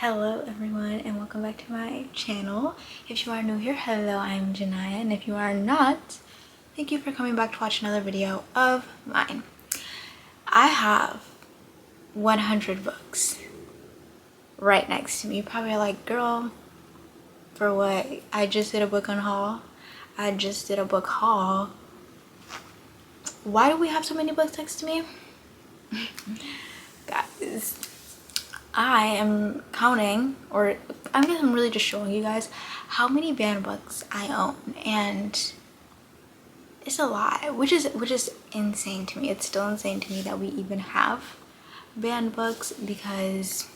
Hello everyone and welcome back to my channel. If you are new here, hello, I'm Janaya, and if you are not, thank you for coming back to watch another video of mine. I have 100 books right next to me. You're probably like, girl, for what? I just did a book haul. Why do we have so many books next to me? Guys, I am counting, or I guess I'm really just showing you guys how many banned books I own, and it's a lot, which is insane to me. It's still insane to me that we even have banned books, because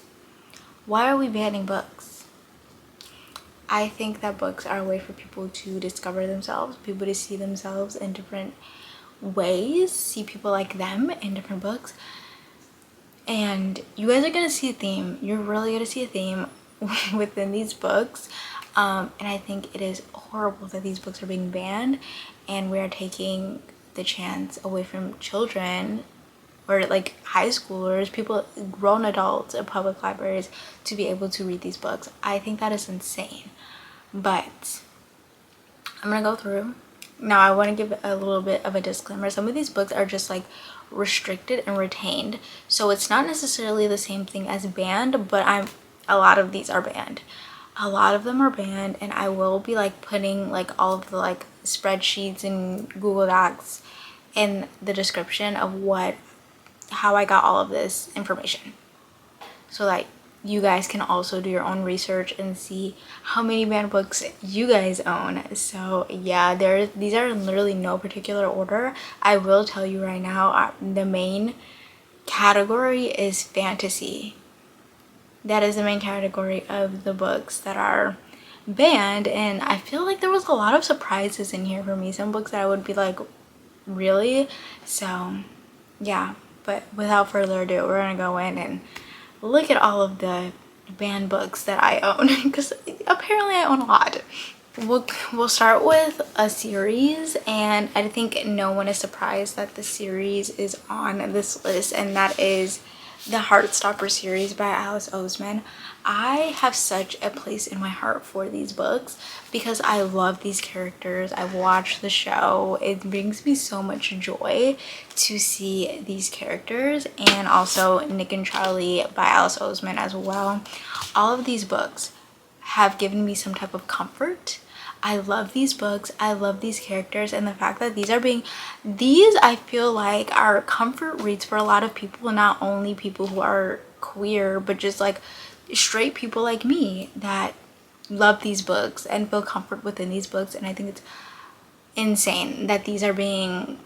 why are we banning books? I think that books are a way for people to discover themselves, people to see themselves in different ways, see people like them in different books. And you guys are gonna see a theme. You're really gonna see a theme within these books, and I think it is horrible that these books are being banned and we are taking the chance away from children, or like high schoolers, people, grown adults in public libraries, to be able to read these books. I think that is insane. But I'm gonna go through now. I want to give a little bit of a disclaimer. Some of these books are just like restricted and retained, so it's not necessarily the same thing as banned, but a lot of these are banned. A lot of them are banned, and I will be like putting like all of the like spreadsheets and Google Docs in the description of how I got all of this information, so like you guys can also do your own research and see how many banned books you guys own. So yeah, these are in literally no particular order. I will tell you right now, the main category is fantasy. That is the main category of the books that are banned, and I feel like there was a lot of surprises in here for me. Some books that I would be like, really? So yeah, but without further ado, we're gonna go in and look at all of the banned books that I own, because apparently I own a lot. We'll start with a series, and I think no one is surprised that the series is on this list, and that is the Heartstopper series by Alice Oseman. I have such a place in my heart for these books because I love these characters. I've watched the show. It brings me so much joy to see these characters, and also Nick and Charlie by Alice Oseman as well. All of these books have given me some type of comfort. I love these books. I love these characters, and the fact that these I feel like are comfort reads for a lot of people, not only people who are queer, but just like straight people like me that love these books and feel comfort within these books. And I think it's insane that these are being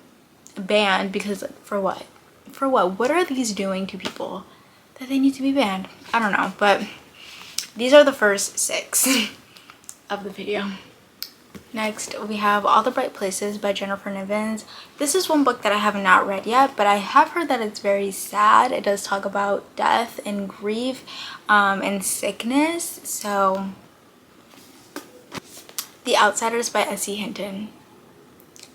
banned, because for what? What are these doing to people that they need to be banned? I don't know, but these are the first 6 of the video. Next, we have All the Bright Places by Jennifer Nivens. This is one book that I have not read yet, but I have heard that it's very sad. It does talk about death and grief and sickness. So, The Outsiders by S.E. Hinton.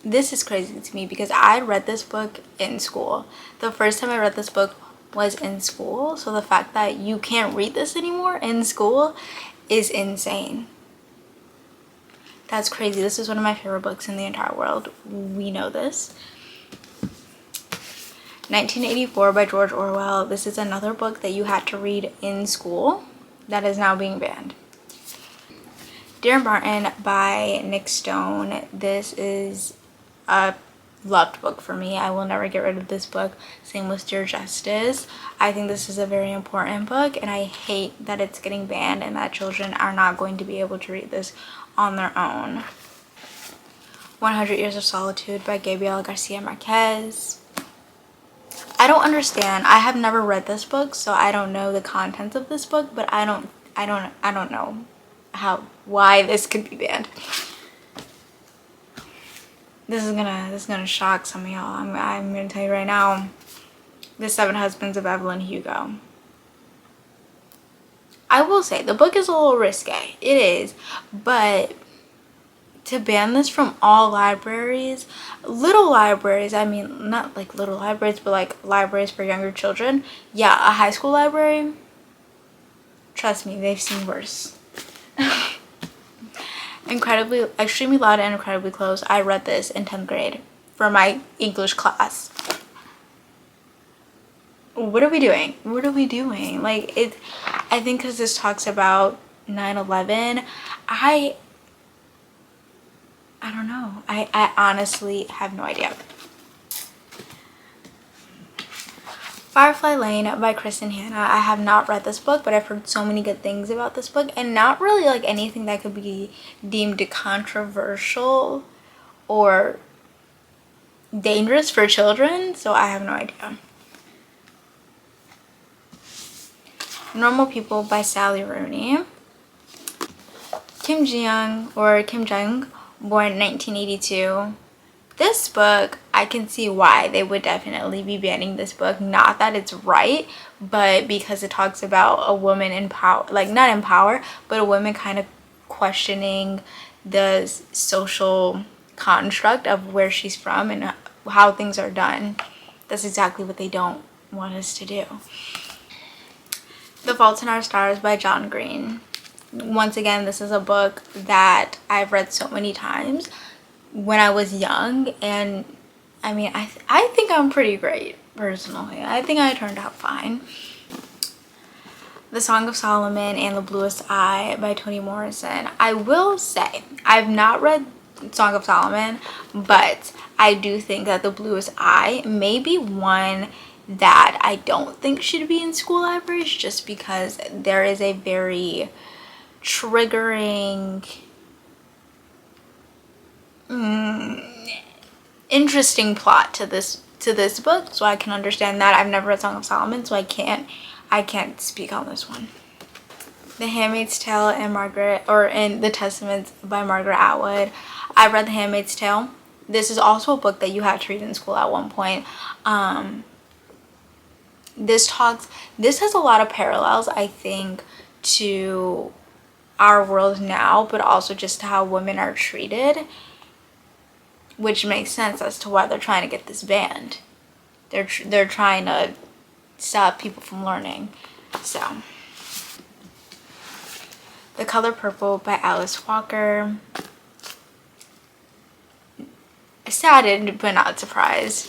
This is crazy to me because I read this book in school. The first time I read this book was in school, so the fact that you can't read this anymore in school is insane. That's crazy. This is one of my favorite books in the entire world. We know this. 1984 by George Orwell. This is another book that you had to read in school that is now being banned. Dear Martin by Nick Stone. This is a loved book for me. I will never get rid of this book. Same with Dear Justice. I think this is a very important book, and I hate that it's getting banned and that children are not going to be able to read this on their own. 100 Years of Solitude by Gabriel Garcia Marquez. I don't understand. I have never read this book, so I don't know the contents of this book, but I don't know why this could be banned. This is gonna shock some of y'all. I'm gonna tell you right now. The 7 Husbands of Evelyn Hugo. I will say the book is a little risque. It is, but to ban this from all libraries, little libraries, I mean, not like little libraries, but like libraries for younger children. Yeah, a high school library, Trust me, they've seen worse. Extremely Loud and Incredibly Close. I read this in 10th grade for my English class. What are we doing? What are we doing? Like, I think because this talks about 9/11, I don't know. I honestly have no idea. Firefly Lane by Kristen Hanna. I have not read this book, but I've heard so many good things about this book, and not really like anything that could be deemed controversial or dangerous for children, so I have no idea. Normal People by Sally Rooney. Kim Jung, born 1982. This book, I can see why they would definitely be banning this book. Not that it's right, but because it talks about a woman in power, like not in power, but a woman kind of questioning the social construct of where she's from and how things are done. That's exactly what they don't want us to do. The Fault in Our Stars by John Green. Once again, this is a book that I've read so many times when I was young, and I mean, I think I'm pretty great, personally. I think I turned out fine. The Song of Solomon and The Bluest Eye by Toni Morrison. I will say, I've not read Song of Solomon, but I do think that The Bluest Eye may be one that I don't think should be in school libraries, just because there is a very triggering, interesting plot to this book, so I can understand that. I've never read Song of Solomon, so I can't speak on this one. The Handmaid's Tale and The Testaments by Margaret Atwood. I read The Handmaid's Tale. This is also a book that you had to read in school at one point. This has a lot of parallels, I think, to our world now, but also just how women are treated, which makes sense as to why they're trying to get this banned. They're trying to stop people from learning. So, The Color Purple by Alice Walker. Saddened but not surprised.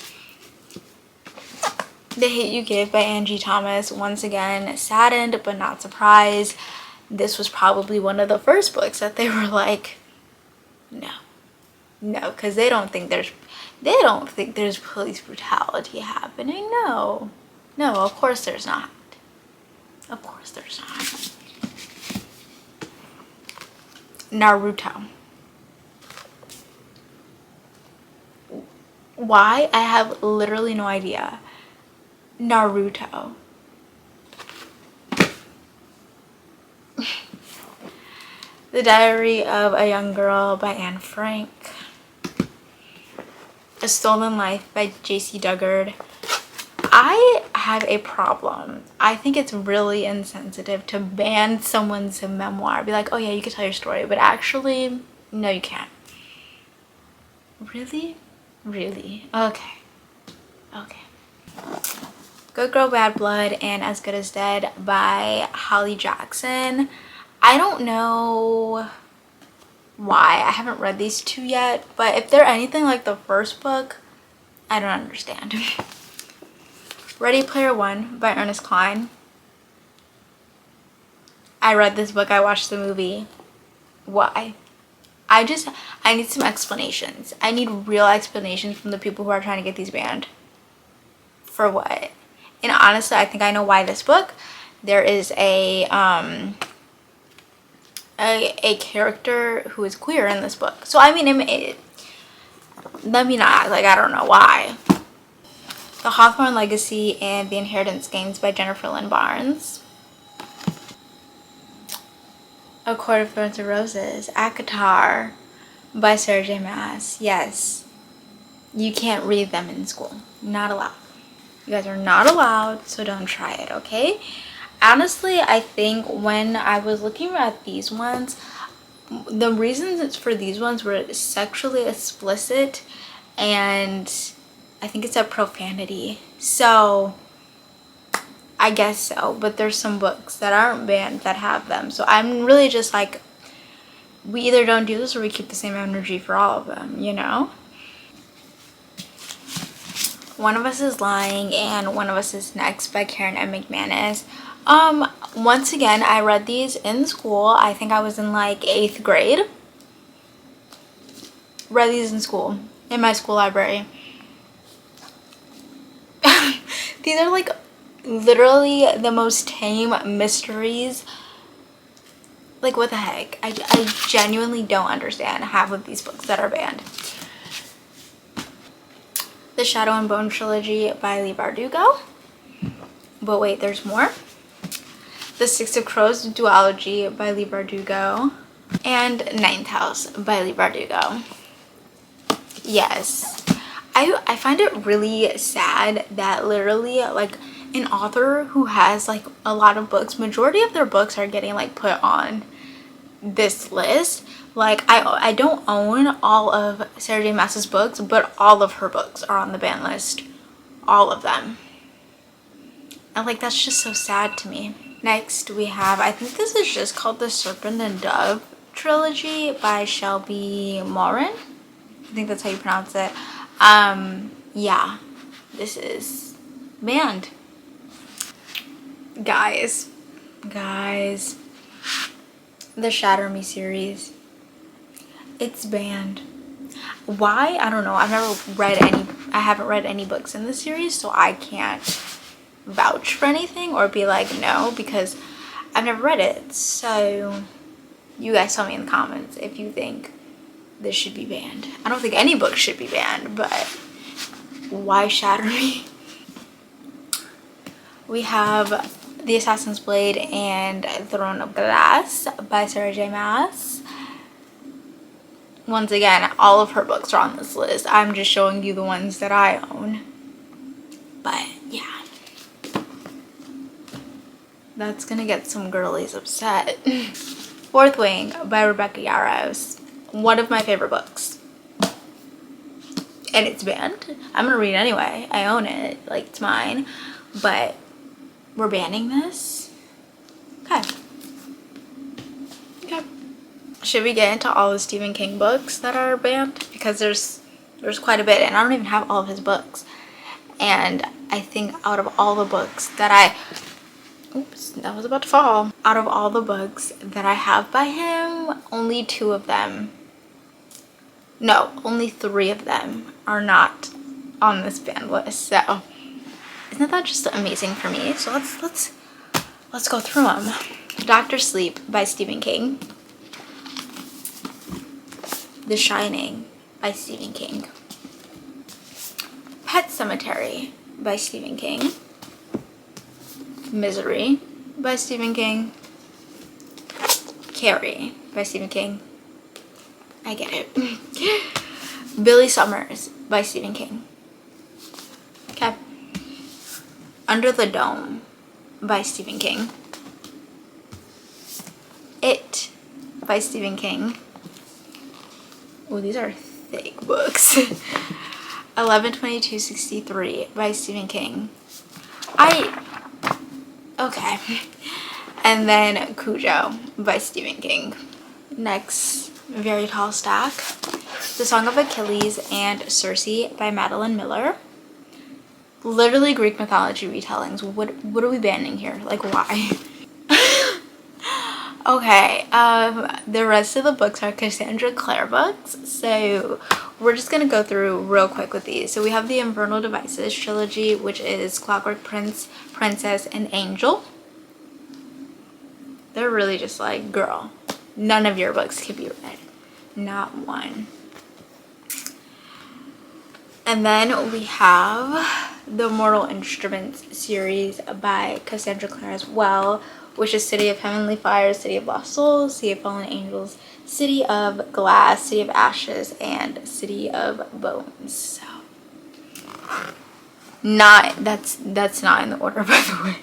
The Hate You Give by Angie Thomas. Once again, saddened but not surprised. This was probably one of the first books that they were like, no, because they don't think there's police brutality happening. No, of course there's not. Of course there's not. Naruto. Why? I have literally no idea. Naruto. The Diary of a Young Girl by Anne Frank. A Stolen Life by J.C. Duggard. I have a problem. I think it's really insensitive to ban someone's memoir. Be like, oh yeah, you can tell your story, but actually, no, you can't. Really? Really? Okay. Good Girl, Bad Blood and As Good as Dead by Holly Jackson. I don't know why. I haven't read these two yet, but if they're anything like the first book, I don't understand. Ready Player One by Ernest Cline. I read this book, I watched the movie. Why? I need some explanations. I need real explanations from the people who are trying to get these banned. For what? And honestly, I think I know why this book. There is a character who is queer in this book. So I mean, let me not, like, I don't know why. The Hawthorne Legacy and The Inheritance Games by Jennifer Lynn Barnes. A Court of Thorns and Roses. ACOTAR by Sarah J. Maas. Yes. You can't read them in school. Not allowed. You guys are not allowed, so don't try it, okay? Honestly, I think when I was looking at these ones, the reasons for these ones were sexually explicit, and I think it's a profanity. So I guess so, but there's some books that aren't banned that have them. So I'm really just like, we either don't do this or we keep the same energy for all of them, you know? One of Us is Lying and One of Us is Next by Karen M. McManus. Once again, I read these in school. I think I was in like 8th grade. Read these in school, in my school library. These are like literally the most tame mysteries. Like, what the heck? I genuinely don't understand half of these books that are banned. The Shadow and Bone trilogy by Leigh Bardugo. But wait, there's more. The Six of Crows duology by Leigh Bardugo. And Ninth House by Leigh Bardugo. Yes. I find it really sad that literally like an author who has like a lot of books, majority of their books are getting like put on this list. Like I don't own all of Sarah J Maas's books, but all of her books are on the ban list. All of them. And like, that's just so sad to me. Next we have, I think this is just called the Serpent and Dove trilogy by Shelby Morin. I think that's how you pronounce it. Yeah, this is banned. Guys, the Shatter Me series, it's banned. Why? I don't know. I haven't read any books in the series, so I can't vouch for anything or be like no, because I've never read it. So you guys tell me in the comments if you think this should be banned. I don't think any book should be banned, but why Shatter Me? We have The Assassin's Blade and Throne of Glass by Sarah J Maas. Once again, all of her books are on this list. I'm just showing you the ones that I own. But yeah, that's gonna get some girlies upset. Fourth Wing by Rebecca Yarros. One of my favorite books. And it's banned. I'm gonna read it anyway. I own it. Like, it's mine. But we're banning this? Okay. Okay. Should we get into all the Stephen King books that are banned? Because there's quite a bit, and I don't even have all of his books. And I think out of all the books that oops, that was about to fall. Out of all the books that I have by him, only 2 of them, no, only 3 of them are not on this ban list. So isn't that just amazing for me? So let's go through them. Dr. Sleep by Stephen King. The Shining by Stephen King. Pet Sematary by Stephen King. Misery by Stephen King. Carrie by Stephen King. I get it. Billy Summers by Stephen King. Okay. Under the Dome by Stephen King. It by Stephen King. Oh, these are thick books. 11/22/63 by Stephen King. Okay. And then Cujo by Stephen King. Next, Very Tall Stack. The Song of Achilles and Circe by Madeline Miller. Literally Greek mythology retellings. What are we banning here? Like, why? Okay, the rest of the books are Cassandra Clare books, so we're just gonna go through real quick with these. So we have the Infernal Devices trilogy, which is Clockwork Prince, Princess, and Angel. They're really just like, girl, none of your books can be read. Not one. And then we have the Mortal Instruments series by Cassandra Clare as well, which is City of Heavenly Fires, City of Lost Souls, City of Fallen Angels, City of Glass, City of Ashes, and City of Bones. So that's not in the order, by the way.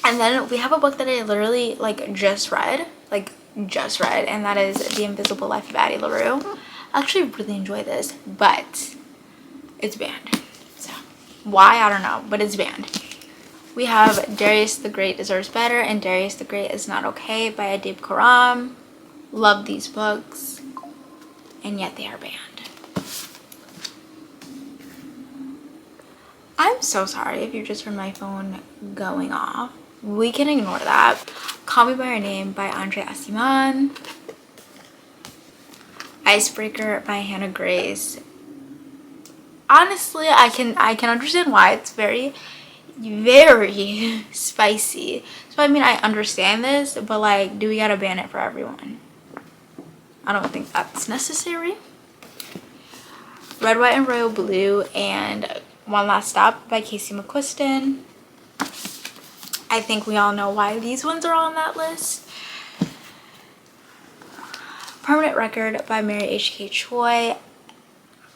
And then we have a book that I literally just read, and that is The Invisible Life of Addie LaRue. I actually really enjoy this, but it's banned. So why, I don't know, but it's banned. We have Darius the Great Deserves Better and Darius the Great Is Not Okay by Adib Khorram. Love these books, and yet they are banned. I'm so sorry if you just heard my phone going off. We can ignore that. Call Me By Your Name by Andre Asiman. Icebreaker by Hannah Grace. Honestly, I can understand why. It's very spicy. So I mean, I understand this, but like, do we gotta ban it for everyone? I don't think that's necessary. Red, White, and Royal Blue and One Last Stop by Casey McQuiston. I think we all know why these ones are on that list. Permanent Record by Mary H.K. Choi.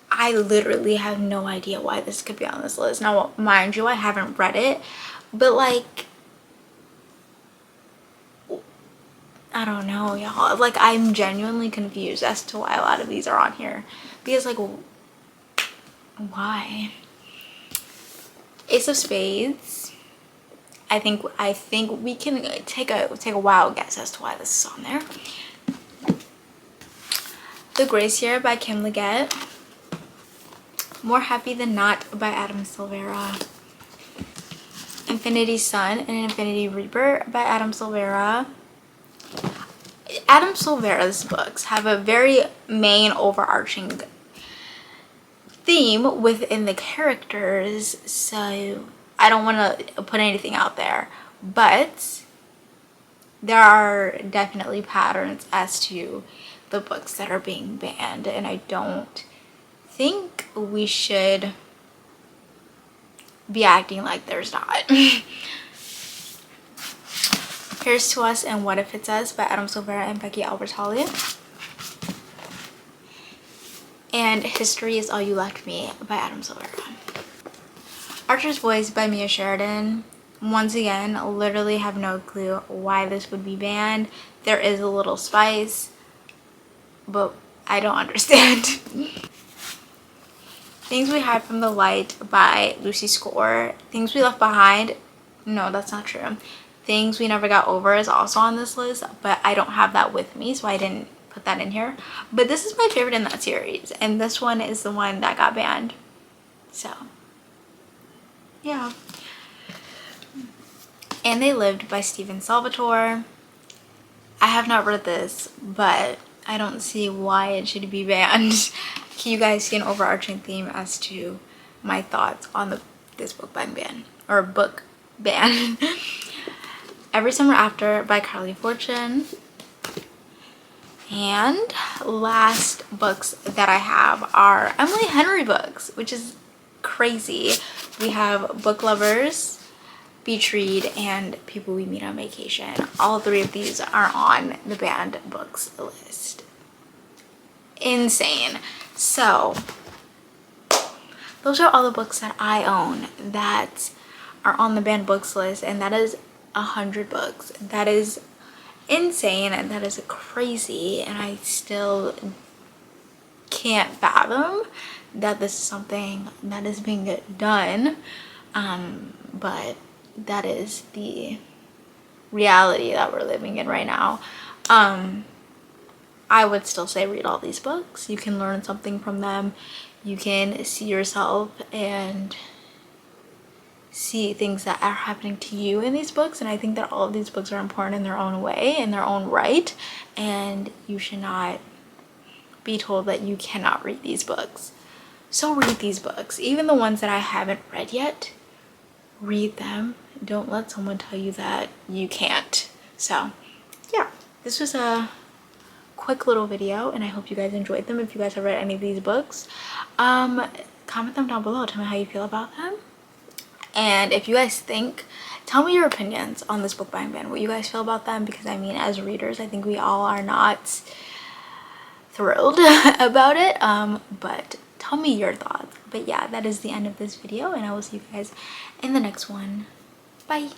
I literally have no idea why this could be on this list. Now, mind you, I haven't read it, but like, I don't know, y'all. Like, I'm genuinely confused as to why a lot of these are on here. Because, like, why? Ace of Spades. I think we can take a wild guess as to why this is on there. The Grace Year by Kim Leggett. More Happy Than Not by Adam Silvera. Infinity Sun and Infinity Reaper by Adam Silvera. Adam Silvera's books have a very main overarching theme within the characters, so I don't want to put anything out there, but there are definitely patterns as to the books that are being banned, and I don't think we should be acting like there's not. Here's to Us and What If It's Us by Adam Silvera and Becky Albertalli. And History Is All You Left Me by Adam Silvera. Archer's Voice by Mia Sheridan. Once again, literally have no clue why this would be banned. There is a little spice, but I don't understand. Things We Hide From the Light by Lucy Score. Things We Left Behind. No, that's not true. Things We Never Got Over is also on this list, but I don't have that with me, so I didn't put that in here. But this is my favorite in that series, and this one is the one that got banned. So, yeah. And They Lived by Stephen Salvatore. I have not read this, but I don't see why it should be banned. You guys see an overarching theme as to my thoughts on this book ban. Every Summer After by Carly Fortune. And last books that I have are Emily Henry books, which is crazy. We have Book Lovers, Beach Read, and People We Meet on Vacation. All three of these are on the banned books list. Insane. So those are all the books that I own that are on the banned books list, and that is 100 books. That is insane, and that is crazy, and I still can't fathom that this is something that is being done, but that is the reality that we're living in right now. I would still say read all these books. You can learn something from them. You can see yourself and see things that are happening to you in these books, and I think that all of these books are important in their own way, in their own right, and you should not be told that you cannot read these books. So read these books, even the ones that I haven't read yet. Read them. Don't let someone tell you that you can't. So yeah, this was a quick little video, and I hope you guys enjoyed them. If you guys have read any of these books, comment them down below. Tell me how you feel about them, and if you guys think, tell me your opinions on this book ban, what you guys feel about them, because I mean, as readers, I think we all are not thrilled about it, but tell me your thoughts. But yeah, that is the end of this video, and I will see you guys in the next one. Bye.